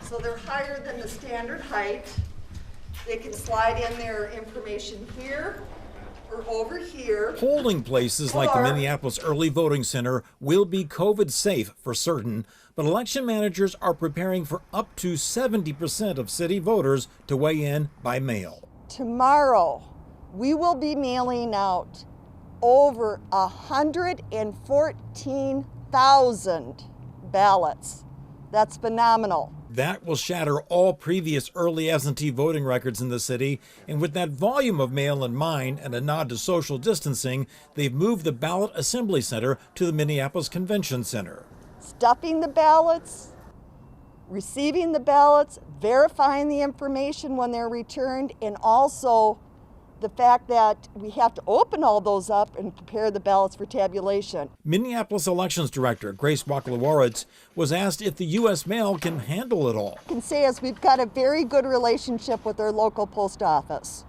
So they're higher than the standard height. They can slide in their information here or over here. Polling places like the Or- Minneapolis Early Voting Center will be COVID safe for certain, but election managers are preparing for up to 70% of city voters to weigh in by mail. Tomorrow, we will be mailing out over 114,000 ballots. That's phenomenal. That will shatter all previous early absentee voting records in the city, and with that volume of mail in mind and a nod to social distancing, they've moved the ballot assembly center to the Minneapolis Convention Center. Stuffing the ballots, receiving the ballots, verifying the information when they're returned, and also the fact that we have to open all those up and prepare the ballots for tabulation. Minneapolis Elections Director Grace Wacklewarits was asked if the U.S. Mail can handle it all. I can say is we've got a very good relationship with our local post office,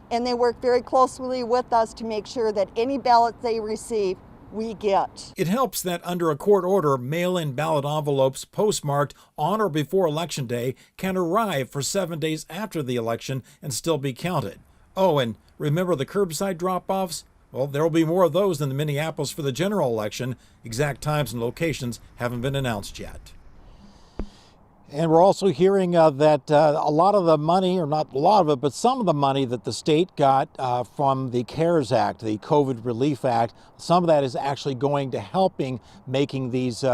and they work very closely with us to make sure that any ballots they receive, we get. It helps that under a court order, mail-in ballot envelopes postmarked on or before Election Day can arrive for 7 days after the election and still be counted. Oh, and remember the curbside drop-offs? Well, there will be more of those in Minneapolis for the general election. Exact times and locations haven't been announced yet. And we're also hearing that a lot of the money, or not a lot of it, but some of the money that the state got from the CARES Act, the COVID Relief Act, some of that is actually going to helping making these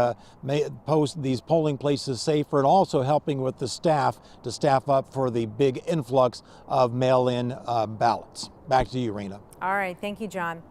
polling places safer, and also helping with the staff to staff up for the big influx of mail-in ballots. Back to you, Rena. All right, thank you, John.